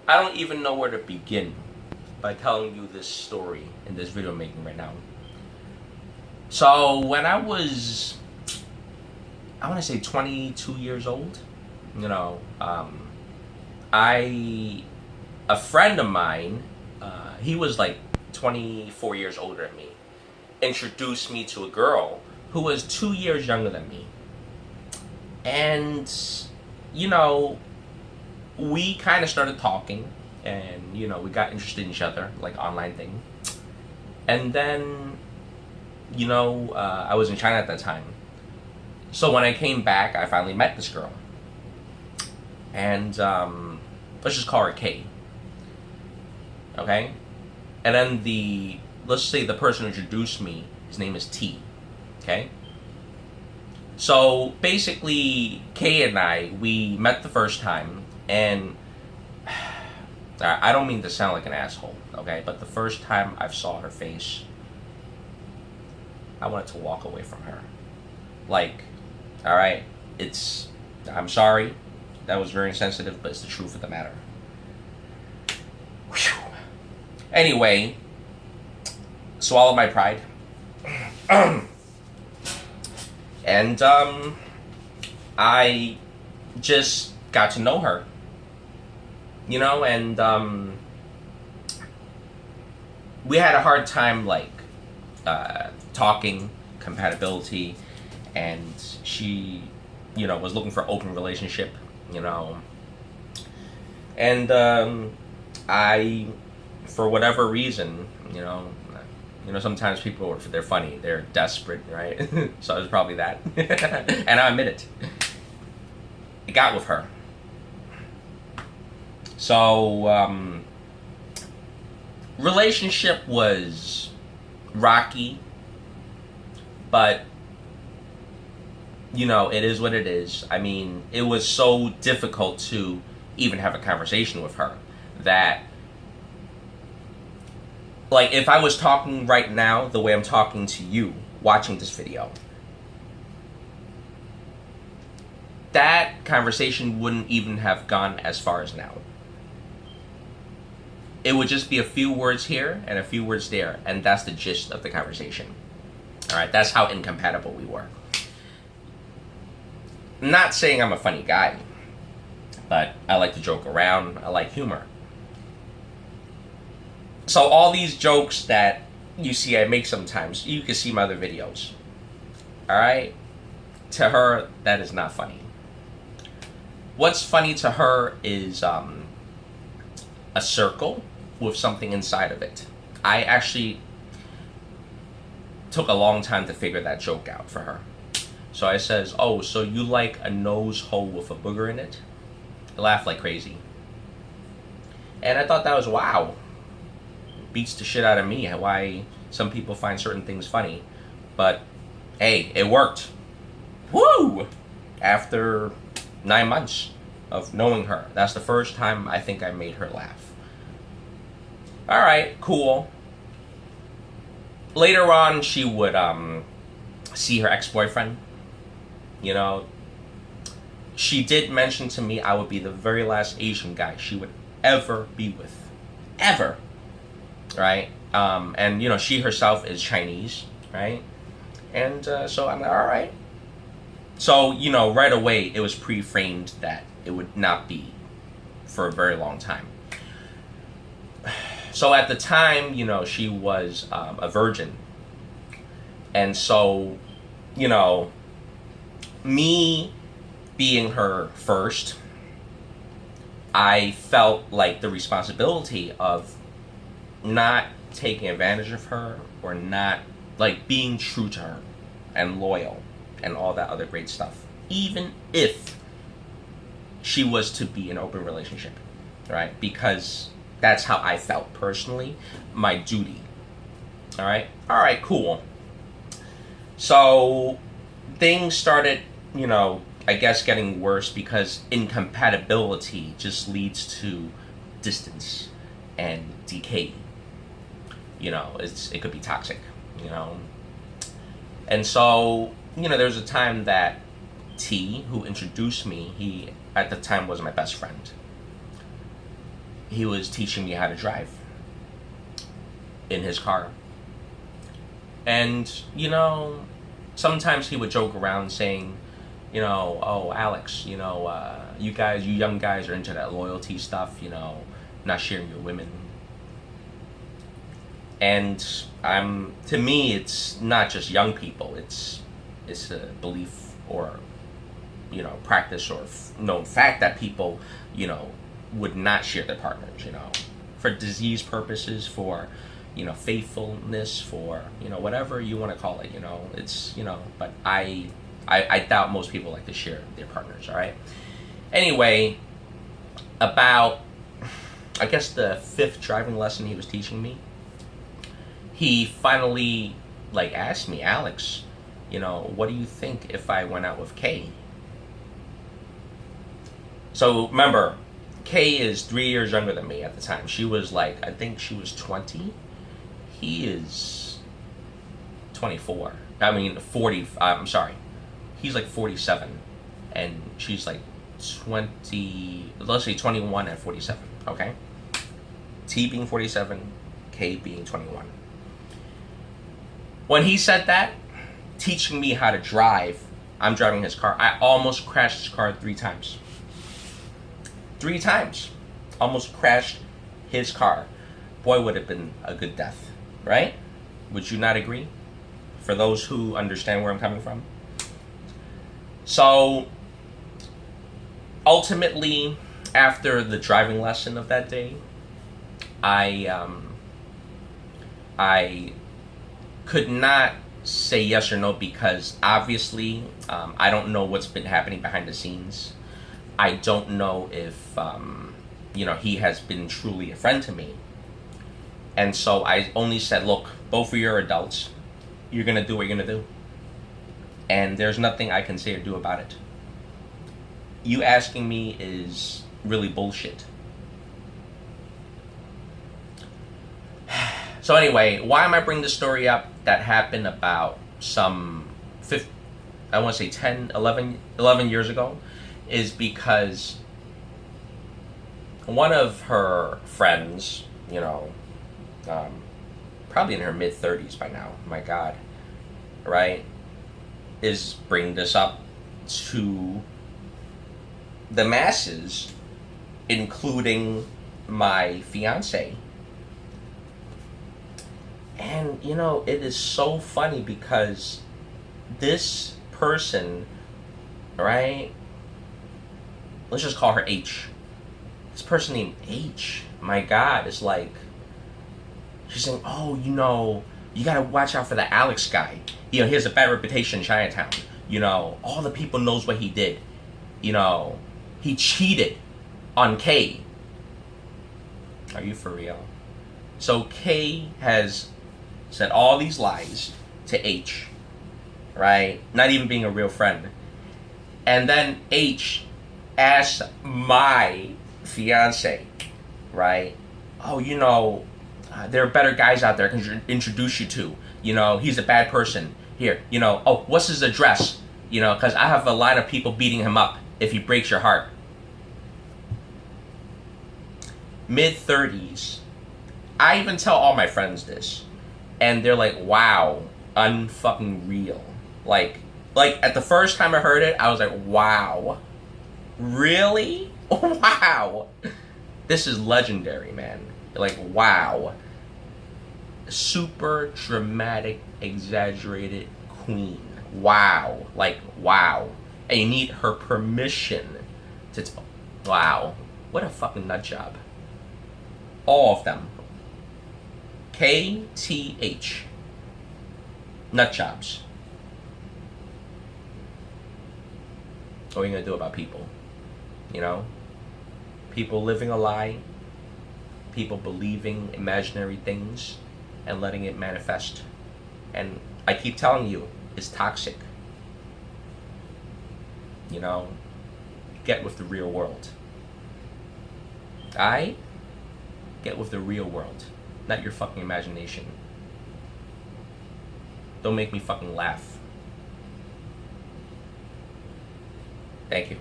I don't even know where to begin by telling you this story in this video I'm making right now. So when I was, I want to say 22 years old, you know, a friend of mine, he was like 24 years older than me, introduced me to a girl who was 2 years younger than me. And, you know, we kind of started talking, and, you know, we got interested in each other, like online thing. And then, you know, I was in China at that time. So when I came back, I finally met this girl. And let's just call her K. Okay? And then let's say the person who introduced me, his name is T. Okay? So basically, Kay and I, we met the first time, and I don't mean to sound like an asshole, okay? But the first time I saw her face, I wanted to walk away from her. Like, alright, I'm sorry, that was very insensitive, but it's the truth of the matter. Whew. Anyway, swallow my pride. And I just got to know her, you know, and we had a hard time, like, talking, compatibility, and she, you know, was looking for open relationship, you know, and I, for whatever reason, you know, sometimes people, they're funny, they're desperate, right? So it was probably that. And I admit it. It got with her. So, relationship was rocky, but, you know, it is what it is. I mean, it was so difficult to even have a conversation with her that, like, if I was talking right now the way I'm talking to you, watching this video, that conversation wouldn't even have gone as far as now. It would just be a few words here and a few words there, and that's the gist of the conversation. Alright, that's how incompatible we were. I'm not saying I'm a funny guy, but I like to joke around, I like humor. So all these jokes that you see I make sometimes, you can see my other videos. Alright? To her, that is not funny. What's funny to her is a circle with something inside of it. I actually took a long time to figure that joke out for her. So I says, oh, so you like a nose hole with a booger in it? I laughed like crazy. And I thought that was wow. Beats the shit out of me why some people find certain things funny. But hey, it worked. Woo! After 9 months of knowing her, that's the first time I think I made her laugh. Alright, cool. Later on, she would see her ex-boyfriend. You know, she did mention to me I would be the very last Asian guy she would ever be with. Ever. Right? And, you know, she herself is Chinese, right? And so I'm like, all right. So, you know, right away, it was pre-framed that it would not be for a very long time. So at the time, you know, she was a virgin. And so, you know, me being her first, I felt like the responsibility of not taking advantage of her or not, like, being true to her and loyal and all that other great stuff, even if she was to be in an open relationship, right? Because that's how I felt personally, my duty. All right, cool. So things started, you know, I guess getting worse because incompatibility just leads to distance and decay. You know, it could be toxic, you know. And so, you know, there was a time that T, who introduced me, he at the time was my best friend. he was teaching me how to drive in his car. And, sometimes he would joke around saying, oh, Alex, you young guys are into that loyalty stuff, not sharing your women. And to me, it's not just young people. It's a belief or, practice or known fact that people, would not share their partners, for disease purposes, for, faithfulness, for, whatever you want to call it, it's, but I doubt most people like to share their partners, all right? Anyway, about, I guess the 5th driving lesson he was teaching me, he finally, asked me, Alex, what do you think if I went out with Kay? So, remember, Kay is 3 years younger than me at the time. She was, I think she was 20. He is 24. 40. I'm sorry. He's 47. And she's 20, let's say 21 and 47, okay? T being 47, K being 21. When he said that, teaching me how to drive, I'm driving his car. I almost crashed his car 3 times. 3 times. Almost crashed his car. Boy, would have been a good death, right? Would you not agree? For those who understand where I'm coming from. So, ultimately, after the driving lesson of that day, I could not say yes or no because obviously I don't know what's been happening behind the scenes. I don't know if he has been truly a friend to me. And so I only said, look, both of you are adults. You're going to do what you're going to do. And there's nothing I can say or do about it. You asking me is really bullshit. So anyway, why am I bringing this story up? That happened about some 11 years ago, is because one of her friends, probably in her mid-30s by now, my God, right, is bringing this up to the masses, including my fiance. And, it is so funny because this person, right, let's just call her H. This person named H, my God, is she's saying, oh, you gotta watch out for the Alex guy. He has a bad reputation in Chinatown. All the people knows what he did. He cheated on Kay. Are you for real? So Kay has said all these lies to H, right? Not even being a real friend. And then H asked my fiance, right? Oh, there are better guys out there I can introduce you to. He's a bad person. Here, oh, what's his address? Because I have a line of people beating him up if he breaks your heart. Mid-30s. I even tell all my friends this. And they're like, wow, unfucking real. Like at the first time I heard it, I was like, wow. Really? Wow. This is legendary, man. Wow. Super dramatic, exaggerated queen. Wow. Wow. And you need her permission to wow. What a fucking nut job. All of them. KTH. Nut jobs. What are you going to do about people? People living a lie. People believing imaginary things and letting it manifest. And I keep telling you, it's toxic. Get with the real world. Get with the real world. Not your fucking imagination. Don't make me fucking laugh. Thank you.